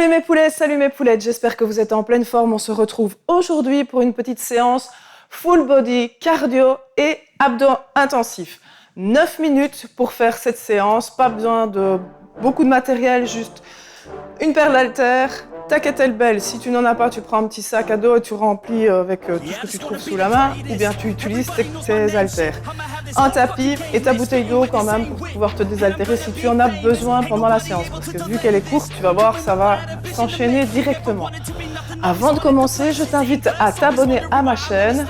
Salut mes poulets, salut mes poulettes, j'espère que vous êtes en pleine forme. On se retrouve aujourd'hui pour une petite séance full body, cardio et abdos intensifs. 9 minutes pour faire cette séance, pas besoin de beaucoup de matériel, juste une paire d'haltères, ta kettlebell. Si tu n'en as pas, tu prends un petit sac à dos et tu remplis avec tout ce que tu trouves sous la main, ou bien tu utilises tes haltères. Un tapis et ta bouteille d'eau quand même pour pouvoir te désaltérer si tu en as besoin pendant la séance. Parce que vu qu'elle est courte, tu vas voir, ça va s'enchaîner directement. Avant de commencer, je t'invite à t'abonner à ma chaîne.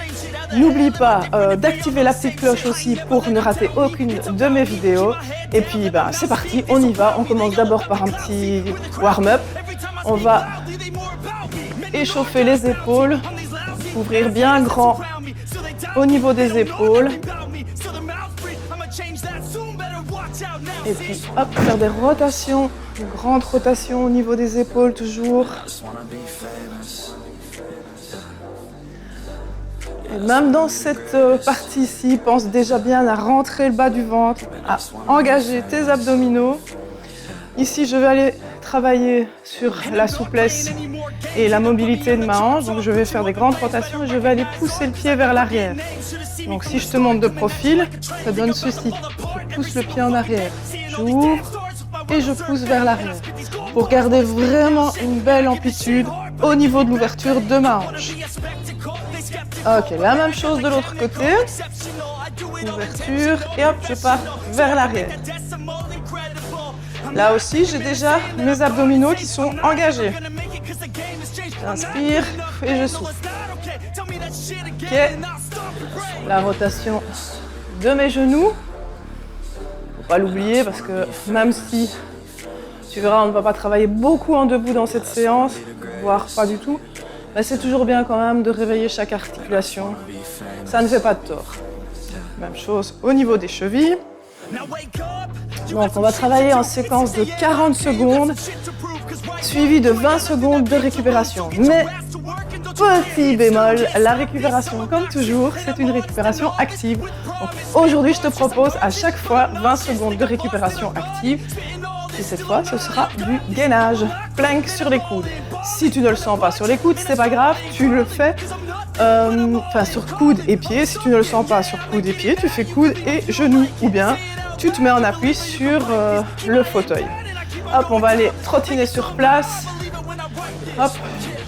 N'oublie pas d'activer la petite cloche aussi pour ne rater aucune de mes vidéos. Et puis c'est parti, on y va. On commence d'abord par un petit warm-up. On va échauffer les épaules, ouvrir bien grand au niveau des épaules. Et puis hop, faire des rotations, une grande rotation au niveau des épaules toujours. Et même dans cette partie-ci, pense déjà bien à rentrer le bas du ventre, à engager tes abdominaux. Ici, je vais aller travailler sur la souplesse et la mobilité de ma hanche. Donc, je vais faire des grandes rotations et je vais aller pousser le pied vers l'arrière. Donc, si je te montre de profil, ça donne ceci. Je pousse le pied en arrière. J'ouvre et je pousse vers l'arrière. Pour garder vraiment une belle amplitude au niveau de l'ouverture de ma hanche. Ok, la même chose de l'autre côté. Ouverture et hop, je pars vers l'arrière. Là aussi, j'ai déjà mes abdominaux qui sont engagés. J'inspire et je souffle. Ok, la rotation de mes genoux. Faut pas l'oublier parce que même si tu verras, on ne va pas travailler beaucoup en debout dans cette séance, voire pas du tout. Mais c'est toujours bien quand même de réveiller chaque articulation. Ça ne fait pas de tort. Même chose au niveau des chevilles. Donc on va travailler en séquence de 40 secondes, suivi de 20 secondes de récupération. Mais petit bémol, la récupération, comme toujours, c'est une récupération active. Donc aujourd'hui, je te propose à chaque fois 20 secondes de récupération active. Et cette fois, ce sera du gainage, plank sur les coudes. Si tu ne le sens pas sur les coudes, c'est pas grave, tu le fais sur coude et pied. Si tu ne le sens pas sur coude et pied, tu fais coude et genoux. Ou bien, tu te mets en appui sur le fauteuil. Hop, on va aller trottiner sur place. Hop,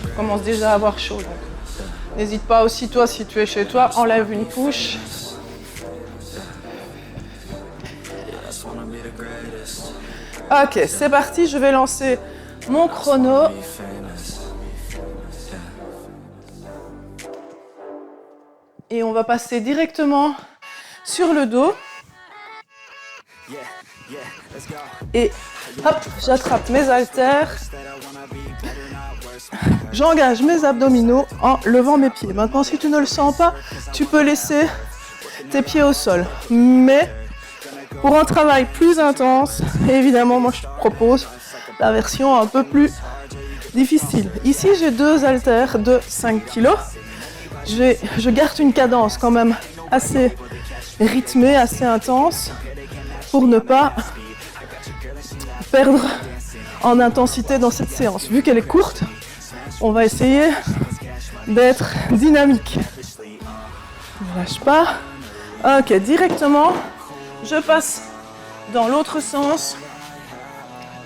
on commence déjà à avoir chaud. N'hésite pas aussi, toi, si tu es chez toi, enlève une couche. Ok, c'est parti, je vais lancer mon chrono. Et on va passer directement sur le dos. Et hop, j'attrape mes haltères. J'engage mes abdominaux en levant mes pieds. Maintenant, si tu ne le sens pas, tu peux laisser tes pieds au sol. Mais pour un travail plus intense, évidemment, moi je te propose la version un peu plus difficile. Ici, j'ai deux haltères de 5 kg. Je garde une cadence quand même assez rythmée, assez intense, pour ne pas perdre en intensité dans cette séance. Vu qu'elle est courte, on va essayer d'être dynamique. Ne lâche pas. Ok, directement. Je passe dans l'autre sens.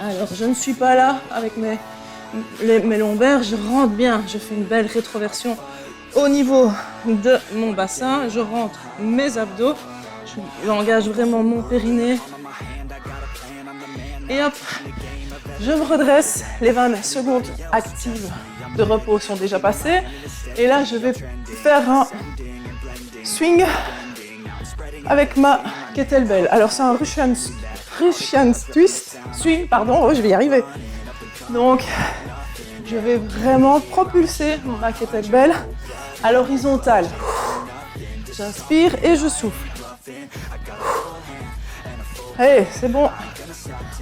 Alors, je ne suis pas là avec mes lombaires. Je rentre bien. Je fais une belle rétroversion au niveau de mon bassin. Je rentre mes abdos. J'engage vraiment mon périnée. Et hop, je me redresse. Les 20 secondes actives de repos sont déjà passées. Et là, je vais faire un swing avec ma kettlebell. Alors c'est un Russian twist, swing, pardon, je vais y arriver. Donc je vais vraiment propulser ma kettlebell à l'horizontale. J'inspire et je souffle. Allez, c'est bon.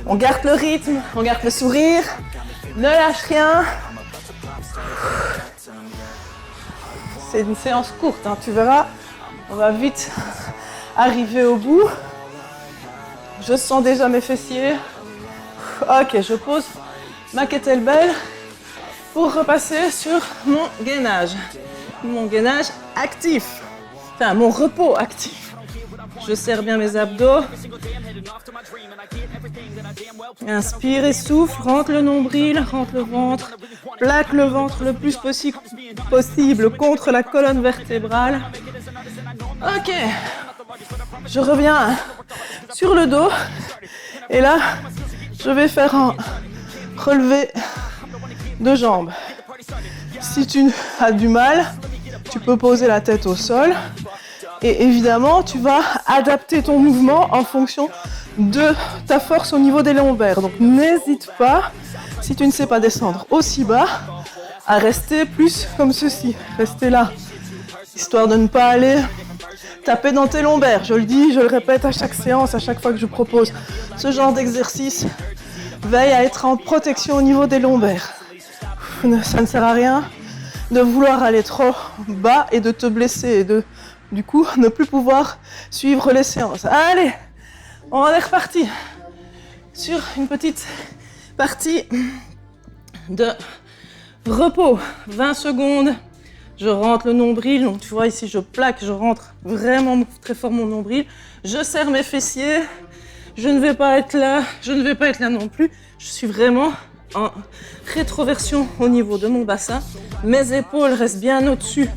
On garde le rythme, on garde le sourire. Ne lâche rien. C'est une séance courte, hein, tu verras. On va vite arriver au bout. Je sens déjà mes fessiers. Ok, je pose ma kettlebell pour repasser sur mon gainage. Mon gainage actif. Enfin, mon repos actif. Je serre bien mes abdos. Inspire et souffle, rentre le nombril, rentre le ventre. Plaque le ventre le plus possible contre la colonne vertébrale. Ok. Je reviens sur le dos. Et là, je vais faire un relevé de jambes. Si tu as du mal, tu peux poser la tête au sol. Et évidemment, tu vas adapter ton mouvement en fonction de ta force au niveau des lombaires. Donc n'hésite pas, si tu ne sais pas descendre aussi bas, à rester plus comme ceci. Rester là, histoire de ne pas aller taper dans tes lombaires. Je le dis, je le répète à chaque séance, à chaque fois que je propose ce genre d'exercice. Veille à être en protection au niveau des lombaires. Ça ne sert à rien de vouloir aller trop bas et de te blesser et de, du coup, ne plus pouvoir suivre les séances. Allez, on est reparti sur une petite partie de repos. 20 secondes. Je rentre le nombril, donc tu vois ici je plaque, je rentre vraiment très fort mon nombril. Je serre mes fessiers, je ne vais pas être là, je ne vais pas être là non plus. Je suis vraiment en rétroversion au niveau de mon bassin. Mes épaules restent bien au-dessus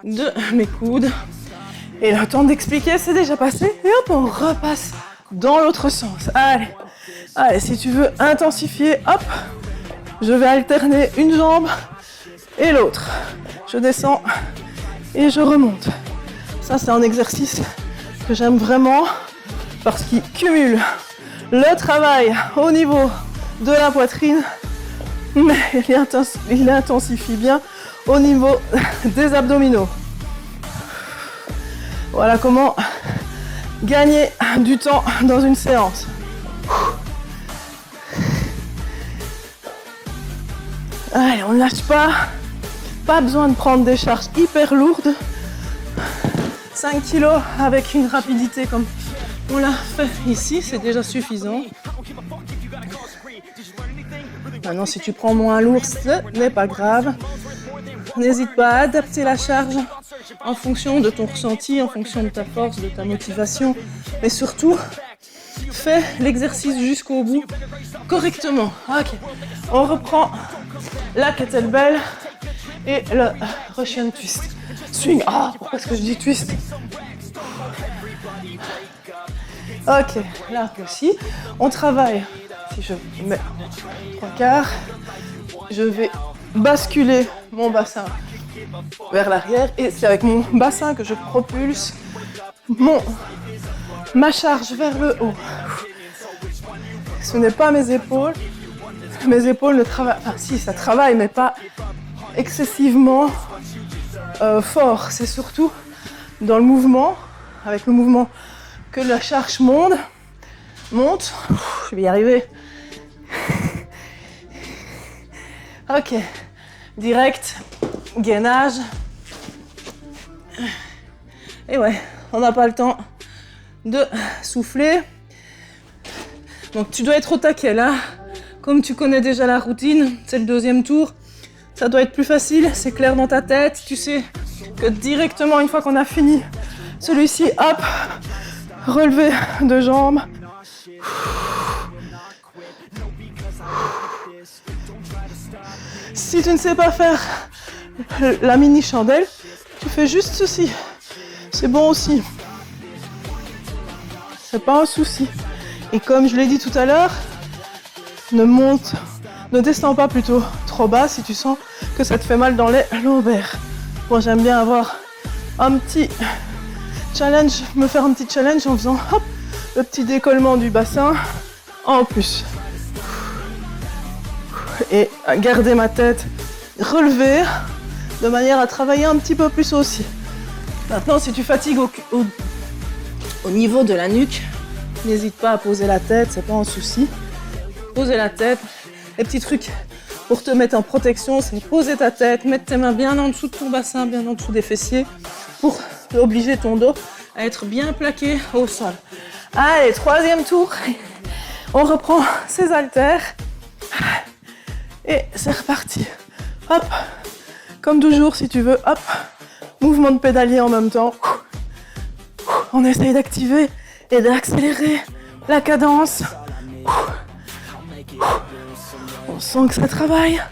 de mes coudes. Et le temps d'expliquer, c'est déjà passé. Et hop, on repasse dans l'autre sens. Allez, allez, si tu veux intensifier, hop, je vais alterner une jambe et l'autre. Je descends et je remonte. Ça, c'est un exercice que j'aime vraiment parce qu'il cumule le travail au niveau de la poitrine, mais il intensifie bien au niveau des abdominaux. Voilà comment gagner du temps dans une séance. Allez, on ne lâche pas. Pas besoin de prendre des charges hyper lourdes. 5 kg avec une rapidité comme on l'a fait ici, c'est déjà suffisant. Maintenant, si tu prends moins lourd, ce n'est pas grave. N'hésite pas à adapter la charge en fonction de ton ressenti, en fonction de ta force, de ta motivation. Mais surtout, fais l'exercice jusqu'au bout correctement. Ok, on reprend la kettlebell et le Russian twist. Swing. Ah, pourquoi est-ce que je dis twist? Ok, là aussi, on travaille. Si je mets 3/4, je vais basculer mon bassin vers l'arrière et c'est avec mon bassin que je propulse ma charge vers le haut. Ce n'est pas mes épaules. Mes épaules ne travaillent, enfin si, ça travaille, mais pas excessivement fort. C'est surtout dans le mouvement, avec le mouvement que la charge monte. Je vais y arriver. Ok, direct, gainage. Et ouais, on n'a pas le temps de souffler. Donc tu dois être au taquet là. Comme tu connais déjà la routine, c'est le deuxième tour. Ça doit être plus facile, c'est clair dans ta tête. Tu sais que directement, une fois qu'on a fini celui-ci, hop, relevé de jambes. Si tu ne sais pas faire la mini chandelle, tu fais juste ceci. C'est bon aussi. C'est pas un souci. Et comme je l'ai dit tout à l'heure, ne descends pas plutôt trop bas si tu sens que ça te fait mal dans les lombaires. Moi, j'aime bien avoir un petit challenge, me faire un petit challenge en faisant hop, le petit décollement du bassin en plus. Et garder ma tête relevée de manière à travailler un petit peu plus aussi. Maintenant, si tu fatigues au niveau de la nuque, n'hésite pas à poser la tête, c'est pas un souci. Poser la tête, les petits trucs pour te mettre en protection, c'est poser ta tête, mettre tes mains bien en dessous de ton bassin, bien en dessous des fessiers, pour obliger ton dos à être bien plaqué au sol. Allez, troisième tour, on reprend ses haltères. Et c'est reparti. Hop. Comme toujours, si tu veux, hop. Mouvement de pédalier en même temps. On essaye d'activer et d'accélérer la cadence. On sent que ça travaille.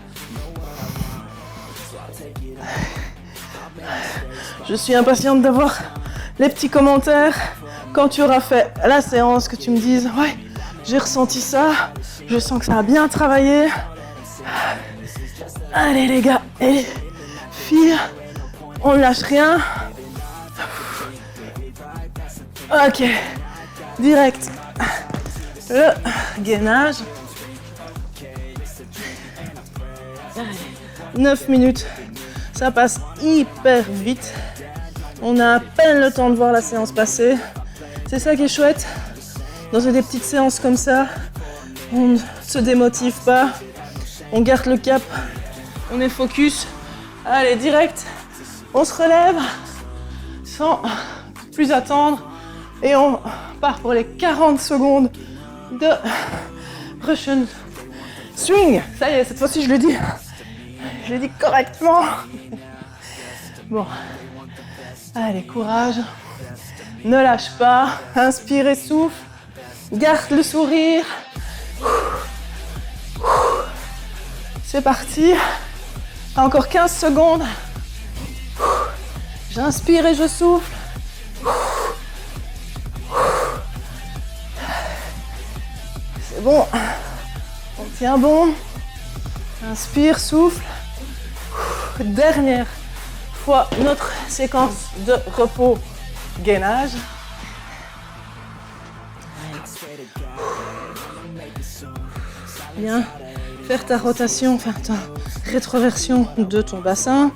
Je suis impatiente d'avoir les petits commentaires quand tu auras fait la séance, que tu me dises « Ouais, j'ai ressenti ça, je sens que ça a bien travaillé. » Allez les gars et les filles, on ne lâche rien. Ok, direct. Le gainage. 9 minutes, ça passe hyper vite. On a à peine le temps de voir la séance passer. C'est ça qui est chouette. Dans des petites séances comme ça, on ne se démotive pas. On garde le cap. On est focus. Allez, direct. On se relève sans plus attendre. Et on part pour les 40 secondes de Russian swing. Ça y est, cette fois-ci, je l'ai dit. Je l'ai dit correctement. Bon. Allez, courage. Ne lâche pas. Inspire et souffle. Garde le sourire. C'est parti. Encore 15 secondes. J'inspire et je souffle. C'est bon. On tient bon. Inspire, souffle. Dernière fois notre séquence de repos gainage. Bien, faire ta rotation, enfin ta rétroversion de ton bassin.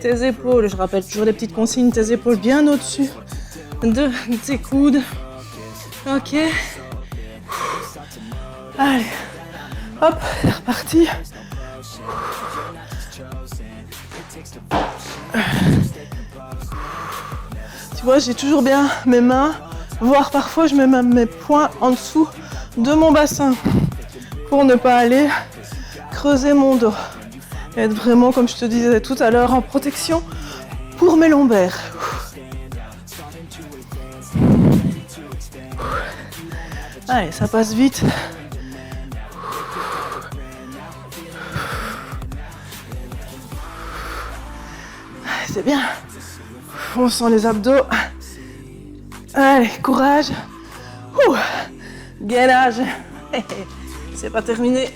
Tes épaules, je rappelle toujours les petites consignes, tes épaules bien au-dessus de tes coudes. Ok. Allez, hop, c'est reparti. Tu vois, j'ai toujours bien mes mains, voire parfois je mets même mes poings en dessous de mon bassin pour ne pas aller creuser mon dos. Et être vraiment, comme je te disais tout à l'heure, en protection pour mes lombaires. Allez, ça passe vite. C'est bien. On sent les abdos. Allez, courage. Gainage. C'est pas terminé.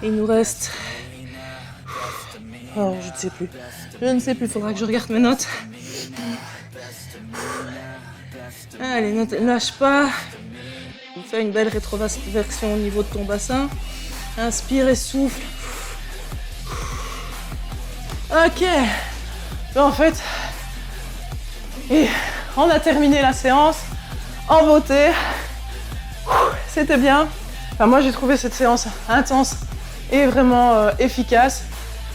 Il nous reste... Oh, je ne sais plus. Je ne sais plus, il faudra que je regarde mes notes. Allez, ne lâche pas. Fais une belle rétroversion au niveau de ton bassin. Inspire et souffle. Ok. En fait, et on a terminé la séance en beauté. C'était bien. Enfin, moi, j'ai trouvé cette séance intense et vraiment efficace.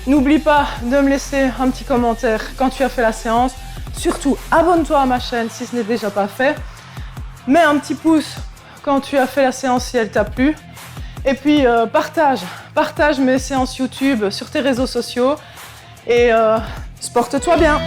N'oublie pas de me laisser un petit commentaire quand tu as fait la séance. Surtout, abonne-toi à ma chaîne si ce n'est déjà pas fait. Mets un petit pouce quand tu as fait la séance si elle t'a plu. Et puis, partage mes séances YouTube sur tes réseaux sociaux. Et porte-toi bien.